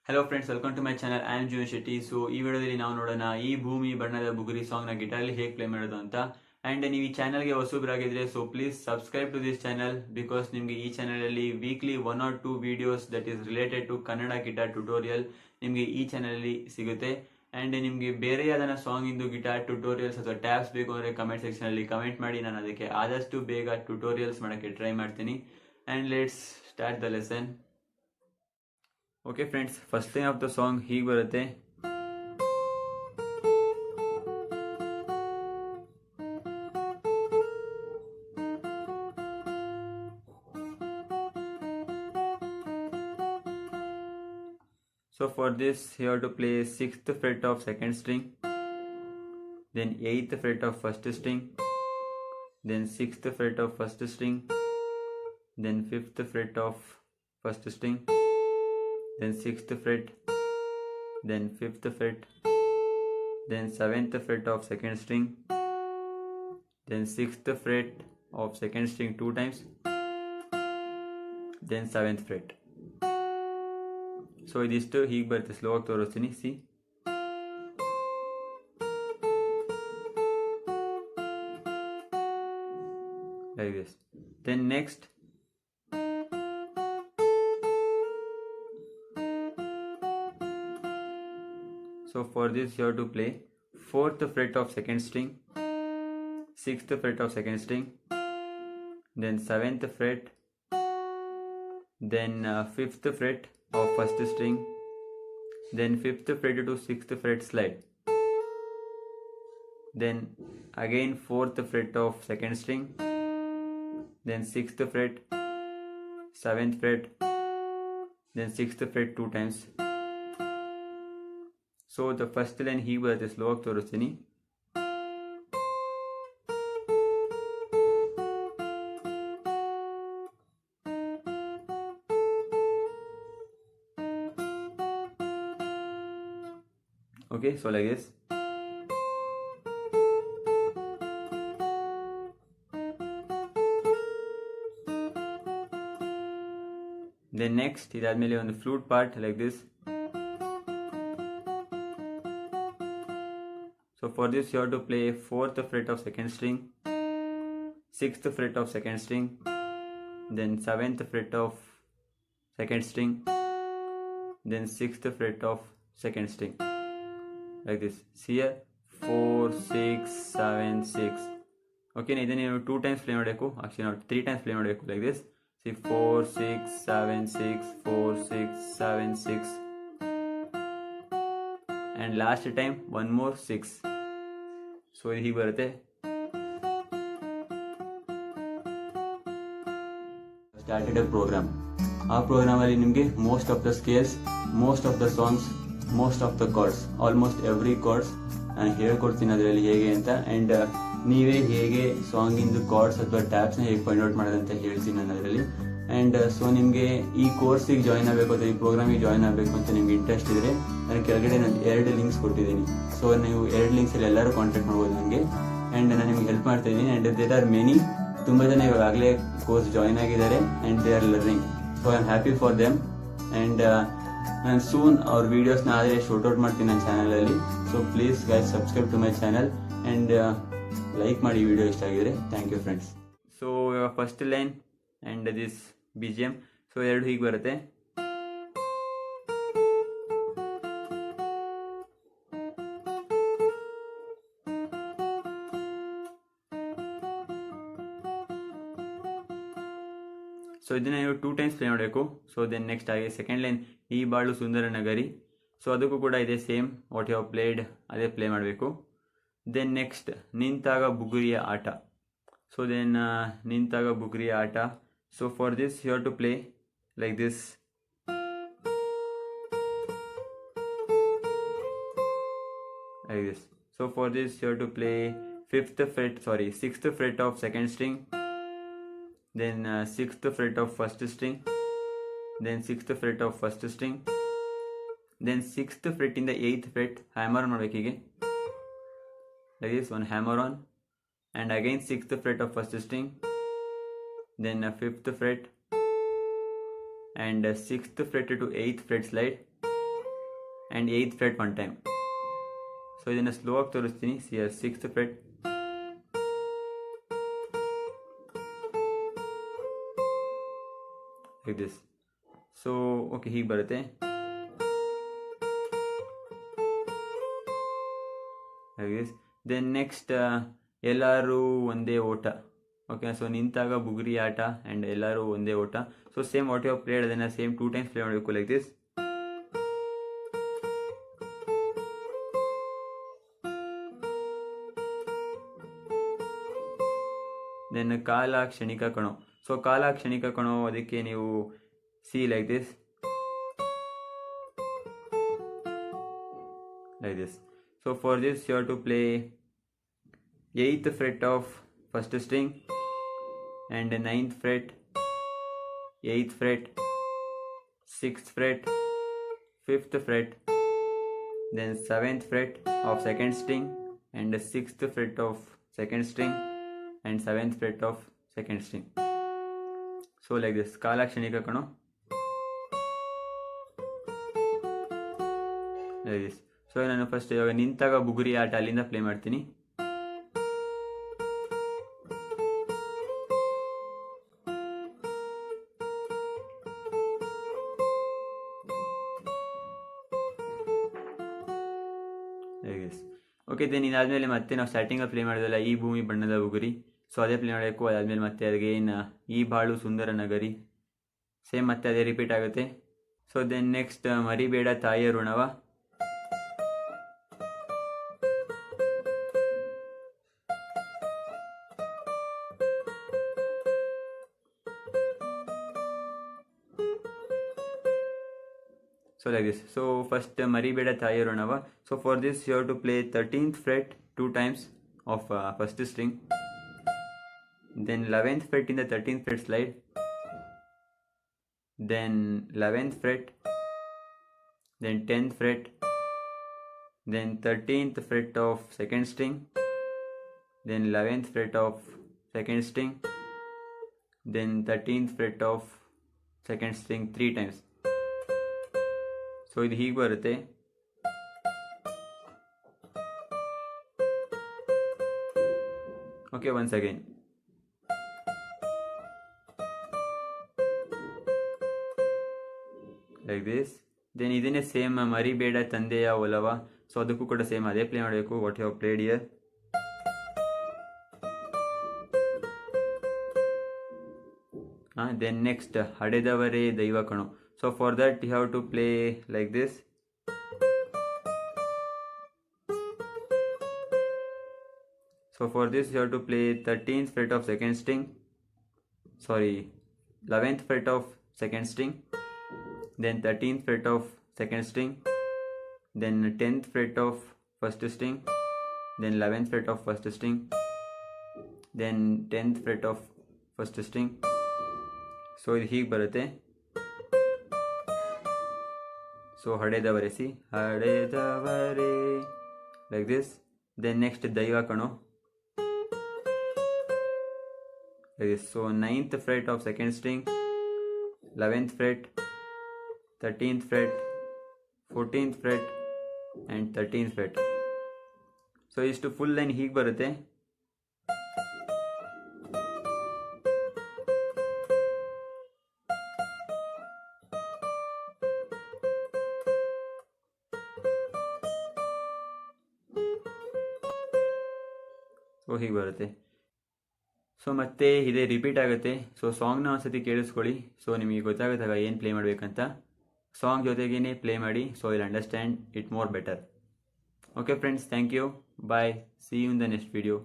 Hello friends, welcome to my channel. I am Jeevan Shetty. So ಈ ವಿಡಿಯೋದಲ್ಲಿ ನಾವು ನೋಡೋಣ ಈ ಭೂಮಿ ಬಣ್ಣದ ಬುಗುರಿ ಸಾಂಗ್ನ ಗಿಟಾರಲ್ಲಿ ಹೇಗೆ ಪ್ಲೇ ಮಾಡೋದು ಅಂತ. ಆ್ಯಂಡ್ ನೀವು ಈ ಚಾನಲ್ಗೆ ಹೊಸಬ್ರಾಗಿದ್ರೆ so please subscribe to this channel, because ನಿಮಗೆ ಈ ಚಾನಲಲ್ಲಿ weekly 1 or 2 videos that is related to Kannada guitar tutorial ನಿಮಗೆ ಈ ಚಾನಲಲ್ಲಿ ಸಿಗುತ್ತೆ. ಆ್ಯಂಡ್ ನಿಮಗೆ ಬೇರೆ ಯಾವ್ದಾನ ಸಾಂಗಿಂದು ಗಿಟಾರ್ ಟ್ಯುಟೋರಿಯಲ್ಸ್ ಅಥವಾ ಟ್ಯಾಬ್ಸ್ ಬೇಕು ಅಂದರೆ ಕಮೆಂಟ್ ಸೆಕ್ಷನಲ್ಲಿ ಕಮೆಂಟ್ ಮಾಡಿ, ನಾನು ಅದಕ್ಕೆ ಆದಷ್ಟು ಬೇಗ ಟ್ಯುಟೋರಿಯಲ್ಸ್ ಮಾಡೋಕ್ಕೆ ಟ್ರೈ ಮಾಡ್ತೀನಿ. And let's start the lesson. Okay friends, first line of the song ಹೀಗೆ ಬರುತ್ತೆ. So for this you have to play 6th fret of 2nd string, then 8th fret of 1st string, then 6th fret of 1st string, then 5th fret of 1st string, then 6th fret, then 5th fret, then 7th fret of 2nd string, then 6th fret of 2nd string 2 times, then 7th fret. So ಇದಿಷ್ಟು ಹೀಗೆ ಬರುತ್ತೆ. Slow ಆಗಿ ತೋರಿಸ್ತೀನಿ. C, like this. Then next so for this you have to play 4th fret of 2nd string, 6th fret of 2nd string, then 7th fret, then 5th fret of 1st string, then 5th fret to 6th fret slide, then again 4th fret of 2nd string, then 6th fret, 7th fret, then 6th fret 2 times. So the first line ಹೀಗೆ ಬರುತ್ತೆ. Slow ಆಗಿ ತೋರಿಸ್ತೀನಿ. Okay, so like this. Then next ಇದಾದ್ಮೇಲೆ ಒಂದು flute part like this. So for this you have to play 4th fret of 2nd string, 6th fret of 2nd string, then 7th fret of 2nd string, then 6th fret of 2nd string, like this. See here, 4 6 7 6. Okay, ಇದನ್ನು ನೀವು 2 times play ಮಾಡಬೇಕು. Actually ನಾವು 3 times play ಮಾಡಬೇಕು. Like this. C, 4 6 7 6 4 6 7 6 and last time one more 6. So ಇದು ಹೀಗೆ ಬರುತ್ತೆ. Started a program. ಆ ಪ್ರೋಗ್ರಾಮಲ್ಲಿ ನಿಮಗೆ most of the scales, most of the songs, most of the chords, almost every chords ನಾನು ಹೇಳ್ಕೊಡ್ತೀನಿ ಅದರಲ್ಲಿ ಹೇಗೆ ಅಂತ. ಆ್ಯಂಡ್ ನೀವೇ ಹೇಗೆ ಸಾಂಗಿಂದು ಕಾರ್ಡ್ಸ್ ಅಥವಾ ಟ್ಯಾಬ್ಸ್ನ ಹೇಗೆ ಫೈಂಡ್ ಔಟ್ ಮಾಡೋದಂತ ಹೇಳ್ತೀನಿ ನಾನು ಅದರಲ್ಲಿ. ಆ್ಯಂಡ್ ಸೊ ನಿಮಗೆ ಈ ಕೋರ್ಸಿಗೆ ಜಾಯ್ನ್ ಆಗಬೇಕು ಅಥವಾ ಈ ಪ್ರೋಗ್ರಾಮಿಗೆ ಜಾಯ್ನ್ ಆಗಬೇಕು ಅಂತ ನಿಮ್ಗೆ ಇಂಟ್ರೆಸ್ಟ್ ಇದ್ದರೆ ನಾನು ಕೆಳಗಡೆ ನಾನು 2 ಲಿಂಕ್ಸ್ ಕೊಟ್ಟಿದ್ದೀನಿ. ಸೊ ನೀವು 2 ಲಿಂಕ್ಸಲ್ಲಿ ಎಲ್ಲರೂ ಕಾಂಟ್ಯಾಕ್ಟ್ ಮಾಡ್ಬೋದು ನನಗೆ. ಆ್ಯಂಡ್ ನಾನು ನಿಮ್ಗೆ ಹೆಲ್ಪ್ ಮಾಡ್ತಾ ಇದ್ದೀನಿ. ಆ್ಯಂಡ್ ದೇರ್ ಆರ್ ಮೆನಿ, ತುಂಬ ಜನ ಇವಾಗಲೇ ಕೋರ್ಸ್ ಜಾಯ್ನ್ ಆಗಿದ್ದಾರೆ and they are learning. So I am happy for them. And ನಾನು ಸೂನ್ ಅವ್ರ ವೀಡಿಯೋಸ್ನ ಆದರೆ ಶೂಟ್ಔಟ್ ಮಾಡ್ತೀನಿ ನನ್ನ ಚಾನಲಲ್ಲಿ. So please guys subscribe to my channel and like ಮಾಡಿ ವಿಡಿಯೋ ಇಷ್ಟ ಆಗಿದ್ರೆ. Thank you friends. So first line and this BGM. So ಎರಡು ಹೀಗೆ ಬರುತ್ತೆ. ಸೊ ಇದನ್ನ ನೀವು 2 times ಪ್ಲೇ ಮಾಡಬೇಕು. ಸೊ ದೆನ್ ನೆಕ್ಸ್ಟ್ ಆಗಿ ಸೆಕೆಂಡ್ ಲೈನ್, ಈ ಬಾಳು ಸುಂದರ ನಗರಿ. ಸೊ ಅದಕ್ಕೂ ಕೂಡ ಇದೆ same what you have played, ಅದೇ ಪ್ಲೇ ಮಾಡಬೇಕು. ದೆನ್ ನೆಕ್ಸ್ಟ್ ನಿಂತಾಗ ಬುಗುರಿಯ ಆಟ. ಸೊ ದೆನ್ ನಿಂತಾಗ ಬುಗುರಿಯ ಆಟ. So for this you have to play like this. Like this. So for this you have to play 6th fret of 2nd string, then 6th fret of 1st string, then 6th fret of 1st string, then 6th fret in the 8th fret hammer on ಮಾಡಬೇಕು ಹೀಗೆ. Like this, one hammer on, and again 6th fret of 1st string, then 5th fret and 6th fret to 8th fret slide, and 8th fret one time. So ಇದನ್ನು slow ಆಗಿ ತೋರಿಸ್ತೀನಿ. ಸಿಯರ್ 6th fret, like this. So okay, ಹೀಗೆ ಬರುತ್ತೆ. Like this. Then next ಎಲ್ಲರೂ ಒಂದೇ ಓಟ. Okay, so ನಿಂತಾಗ ಬುಗುರಿ ಆಟ ಆ್ಯಂಡ್ ಎಲ್ಲರೂ ಒಂದೇ ಓಟ. So same what you played ಅದನ್ನು ಸೇಮ್ 2 times ಪ್ಲೇ ಮಾಡಬೇಕು, ಲೈಕ್ ದಿಸ್. ದೆನ್ ಕಾಲ ಕ್ಷಣಿಕ ಕಣೋ. ಸೊ ಕಾಲ ಕ್ಷಣಿಕ ಕಣೋ, ಅದಕ್ಕೆ ನೀವು see like this, like this. So for this you have to play 8th fret of first string and 9th fret, 8th fret, 6th fret, 5th fret, then 7th fret of second string and 6th fret of second string and 7th fret of second string. So like this, ಕಾಲ ಕ್ಷಣಿಕ ಕಣೋ, like this. So ನಾನು first ಇವಾಗ ನಿಂತಾಗ ಬುಗುರಿ ಆಟ ಅಲ್ಲಿಂದ play ಮಾಡ್ತೀನಿ. ಓಕೆ, ದೆನ್ ಇದಾದಮೇಲೆ ಮತ್ತೆ ನಾವು ಸ್ಟಾರ್ಟಿಂಗಲ್ಲಿ ಪ್ಲೇ ಮಾಡೋದಲ್ಲ ಈ ಭೂಮಿ ಬಣ್ಣದ ಬುಗುರಿ. ಸೊ ಅದೇ ಪ್ಲೇ ಮಾಡಬೇಕು. ಅದಾದಮೇಲೆ ಮತ್ತೆ ಅದೇನು ಈ ಬಾಳು ಸುಂದರ ನಗರಿ, ಸೇಮ್ ಮತ್ತೆ ಅದೇ ರಿಪೀಟ್ ಆಗುತ್ತೆ. ಸೊ ದೆನ್ ನೆಕ್ಸ್ಟ್ ಮರಿಬೇಡ ತಾಯಿಯ ಋಣವ. So like this. So first Maribeda Thaya Ronava. So for this you have to play 13th fret 2 times of first string. Then 11th fret in the 13th fret slide. Then 11th fret. Then 10th fret. Then 13th fret of second string. Then 11th fret of second string. Then 13th fret of second string 3 times. So ಇದು ಹೀಗೆ ಬರುತ್ತೆ. Okay, once again. Like this. Then ಇದನ್ನೇ same ಮರಿಬೇಡ ತಂದೆಯ ಒಲವ. So ಅದಕ್ಕೂ ಕೂಡ same ಅದೇ ಪ್ಲೇ ಮಾಡಬೇಕು, what you have played here. Then next ಹಡೆದವರೇ ದೈವ ಕಣೋ. So for that you have to play like this. So for this you have to play 13th fret of second string, 11th fret of second string, then 13th fret of second string, then 10th fret of first string, then 11th fret of first string, then 10th fret of first string. So ಇದು ಹೀಗೆ ಬರುತ್ತೆ. So ಹಡೆದವರೆ, C ಹಡೆದವರೆ, like this. Then next ದೈವ ಕಣೋ, like this. So 9th fret of second string, 11th fret, 13th fret, 14th fret and 13th fret. So ಇಷ್ಟು full line ಹೀಗೆ ಬರುತ್ತೆ. ಸೊ ಹೀಗೆ ಬರುತ್ತೆ. ಸೊ ಮತ್ತೆ ಇದೇ ರಿಪೀಟ್ ಆಗುತ್ತೆ. ಸೊ ಸಾಂಗ್ನ ಒಂದ್ಸತಿ ಕೇಳಿಸ್ಕೊಳ್ಳಿ. ಸೊ ನಿಮಗೆ ಗೊತ್ತಾಗುತ್ತಾಗ ಏನು ಪ್ಲೇ ಮಾಡಬೇಕಂತ. ಸಾಂಗ್ ಜೊತೆಗೇ ಪ್ಲೇ ಮಾಡಿ. So will understand it more better. Okay friends, thank you. Bye. See you in the next video.